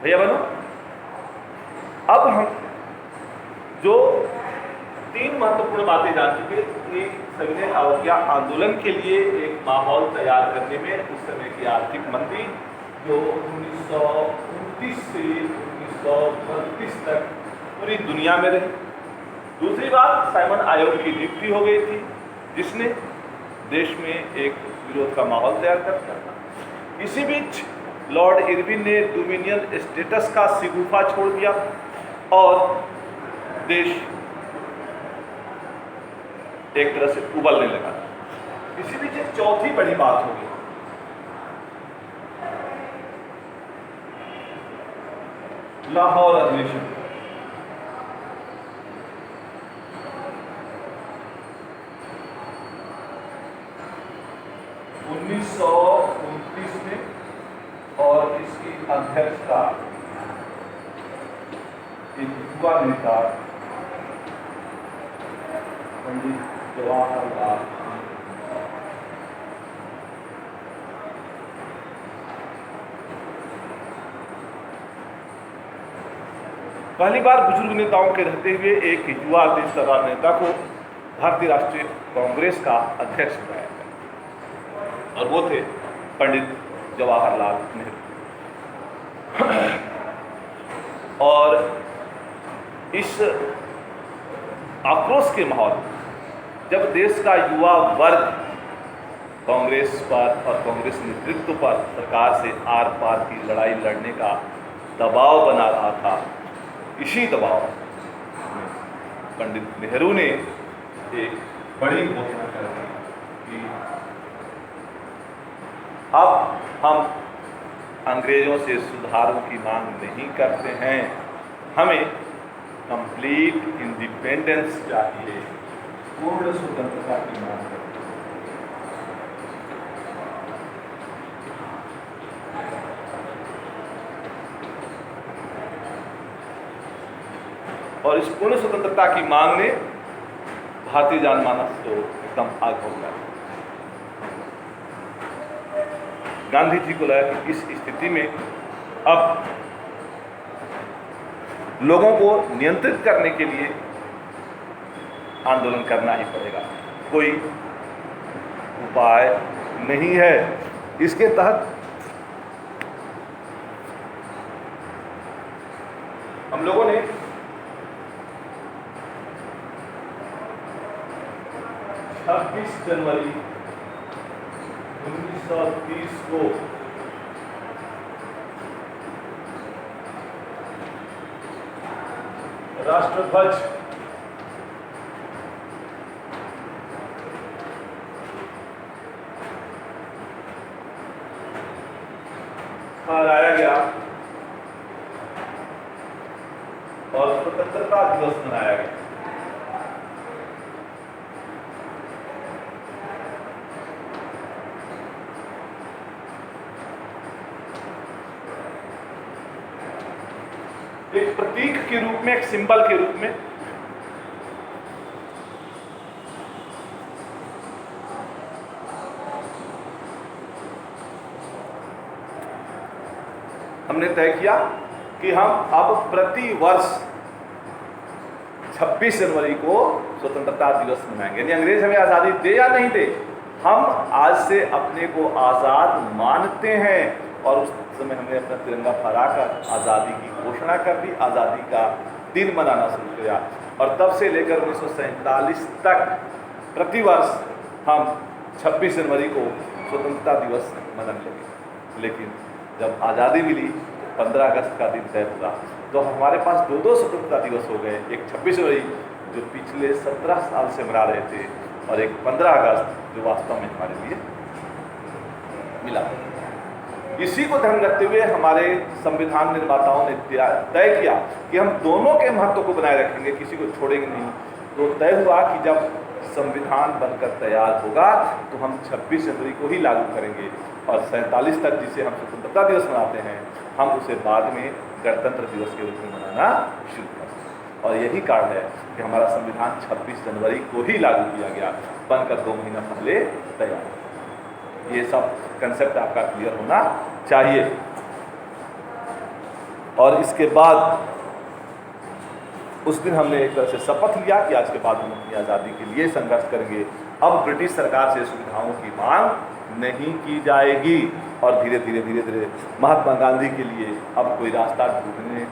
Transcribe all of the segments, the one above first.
भैया बनो, अब हम जो 3 महत्वपूर्ण बातें जान चुके कि सविनय अवज्ञा आंदोलन के लिए एक माहौल तैयार करने में उस समय की आर्थिक मंदी जो 1929 से 1932 तक पूरी दुनिया में रही। दूसरी बात, साइमन आयोग की नियुक्ति हो गई थी जिसने देश में एक विरोध का माहौल तैयार कर दिया। इसी बीच लॉर्ड इरविन ने डोमिनियन स्टेटस का शिगुफा छोड़ दिया और देश एक तरह से उबलने लगा। इसी बीच एक चौथी बड़ी बात हो गई, लाहौर अधिवेशन। उन्नीस में और इसकी अध्यक्षता एक युवा नेता पंडित जवाहरलाल। पहली बार बुजुर्ग नेताओं के रहते हुए एक युवा देशसभा नेता को भारतीय राष्ट्रीय कांग्रेस का अध्यक्ष बनाया गया और वो थे पंडित जवाहरलाल नेहरू। और इस आक्रोश के माहौल, जब देश का युवा वर्ग कांग्रेस पर और कांग्रेस नेतृत्व पर सरकार से आर पार की लड़ाई लड़ने का दबाव बना रहा था, इसी दबाव में पंडित नेहरू ने एक बड़ी घोषणा कर दी कि अब हम अंग्रेजों से सुधारों की मांग नहीं करते हैं, हमें कंप्लीट इंडिपेंडेंस चाहिए, पूर्ण स्वतंत्रता की मांग करते हैं। और इस पूर्ण स्वतंत्रता की मांग ने भारतीय जनमानस को एकदम आग हो गया। गांधी जी को लगा कि इस स्थिति में अब लोगों को नियंत्रित करने के लिए आंदोलन करना ही पड़ेगा, कोई उपाय नहीं है। इसके तहत हम लोगों ने 26 जनवरी 1930 को राष्ट्रध्वज फहराया गया और स्वतंत्रता दिवस मनाया गया। एक प्रतीक के रूप में, एक सिंबल के रूप में हमने तय किया कि हम अब प्रति वर्ष 26 जनवरी को स्वतंत्रता दिवस मनाएंगे। यानी अंग्रेज हमें आज़ादी दे या नहीं दे, हम आज से अपने को आज़ाद मानते हैं। और उस समय हमने अपना तिरंगा फहराकर आज़ादी की घोषणा कर दी, आज़ादी का दिन मनाना शुरू किया। और तब से लेकर 1947 तक प्रतिवर्ष हम 26 जनवरी को स्वतंत्रता दिवस मनाने लगे। लेकिन जब आज़ादी मिली तो 15 अगस्त का दिन तय हुआ, तो हमारे पास दो स्वतंत्रता दिवस हो गए। एक 26 जनवरी जो पिछले 17 साल से मना रहे थे, और एक 15 अगस्त जो वास्तव में हमारे लिए मिला। इसी को ध्यान रखते हुए हमारे संविधान निर्माताओं ने तय किया कि हम दोनों के महत्व को बनाए रखेंगे, किसी को छोड़ेंगे नहीं। तो तय हुआ कि जब संविधान बनकर तैयार होगा तो हम 26 जनवरी को ही लागू करेंगे, और 47 तक जिसे हम स्वतंत्रता दिवस मनाते हैं, हम उसे बाद में गणतंत्र दिवस के रूप में मनाना शुरू करें। और यही कारण है कि हमारा संविधान 26 जनवरी को ही लागू किया गया, बनकर 2 महीना पहले तैयार। ये सब कंसेप्ट आपका क्लियर होना चाहिए। और इसके बाद उस दिन हमने एक तरह से शपथ लिया कि आज के बाद हम अपनी आज़ादी के लिए संघर्ष करेंगे। अब ब्रिटिश सरकार से सुविधाओं की मांग नहीं की जाएगी और धीरे धीरे महात्मा गांधी के लिए अब कोई रास्ता ढूंढने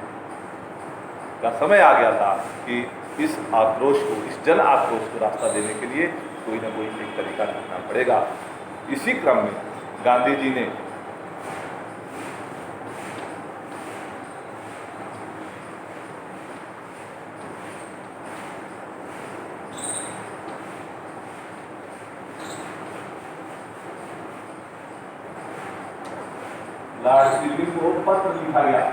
का समय आ गया था कि इस आक्रोश को, इस जन आक्रोश को रास्ता देने के लिए कोई ना कोई एक तरीका ढूंढना पड़ेगा। इसी क्रम में गांधी जी ने लॉर्ड इरविन को पत्र लिखा गया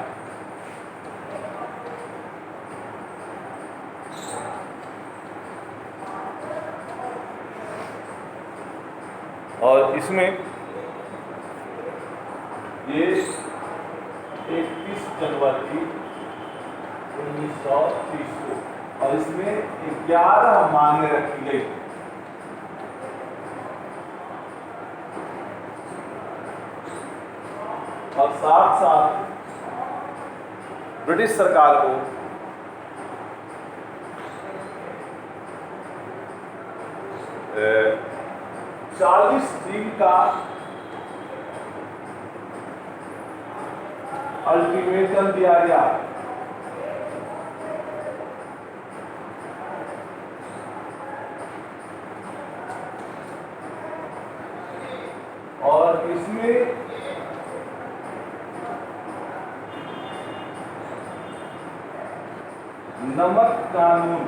और इसमें ये 31 जनवरी 1930 को और इसमें 11 मांगे रखी गई। और साथ साथ ब्रिटिश सरकार को ए, 40 दिन का अल्टीमेटम दिया गया। और इसमें नमक कानून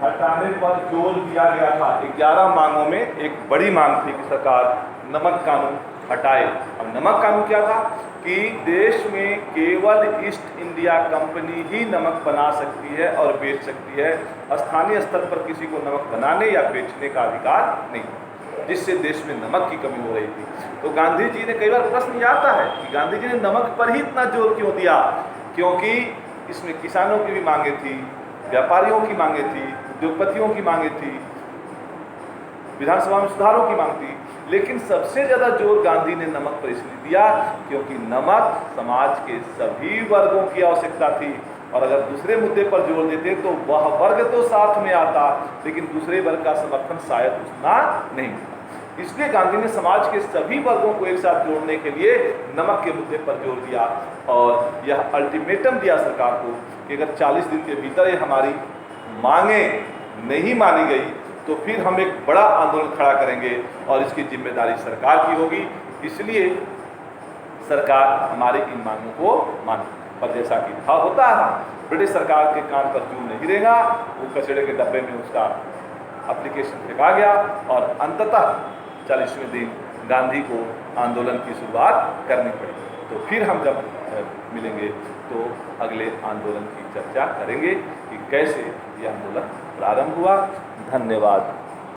हटाने पर जोर दिया गया था। 11 मांगों में एक बड़ी मांग थी कि सरकार नमक कानून हटाए। अब नमक कानून क्या था कि देश में केवल ईस्ट इंडिया कंपनी ही नमक बना सकती है और बेच सकती है। स्थानीय स्तर पर किसी को नमक बनाने या बेचने का अधिकार नहीं, जिससे देश में नमक की कमी हो रही थी। तो गांधी जी ने, कई बार प्रश्न ये आता है कि गांधी जी ने नमक पर ही इतना जोर क्यों दिया, क्योंकि इसमें किसानों की भी मांगे थी, व्यापारियों की मांगे थी, उद्योगपतियों की मांगे थी, विधानसभा में सुधारों की मांग थी। लेकिन सबसे ज़्यादा जोर गांधी ने नमक पर इसलिए दिया क्योंकि नमक समाज के सभी वर्गों की आवश्यकता थी। और अगर दूसरे मुद्दे पर जोर देते तो वह वर्ग तो साथ में आता, लेकिन दूसरे वर्ग का समर्थन शायद उतना नहीं था। इसलिए गांधी ने समाज के सभी वर्गों को एक साथ जोड़ने के लिए नमक के मुद्दे पर जोर दिया और यह अल्टीमेटम दिया सरकार को कि अगर 40 दिन के भीतर ये हमारी मांगे नहीं मानी गई तो फिर हम एक बड़ा आंदोलन खड़ा करेंगे और इसकी जिम्मेदारी सरकार की होगी। इसलिए सरकार हमारी इन मांगों को माने। पर जैसा कि था होता है, ब्रिटिश सरकार के कान पर जूं नहीं रहेगा, वो कचड़े के डब्बे में उसका एप्लीकेशन फेंका गया और अंततः 40वें दिन गांधी को आंदोलन की शुरुआत करनी पड़ी। तो फिर हम जब मिलेंगे तो अगले आंदोलन की चर्चा करेंगे कि कैसे यह आंदोलन प्रारंभ हुआ। धन्यवाद।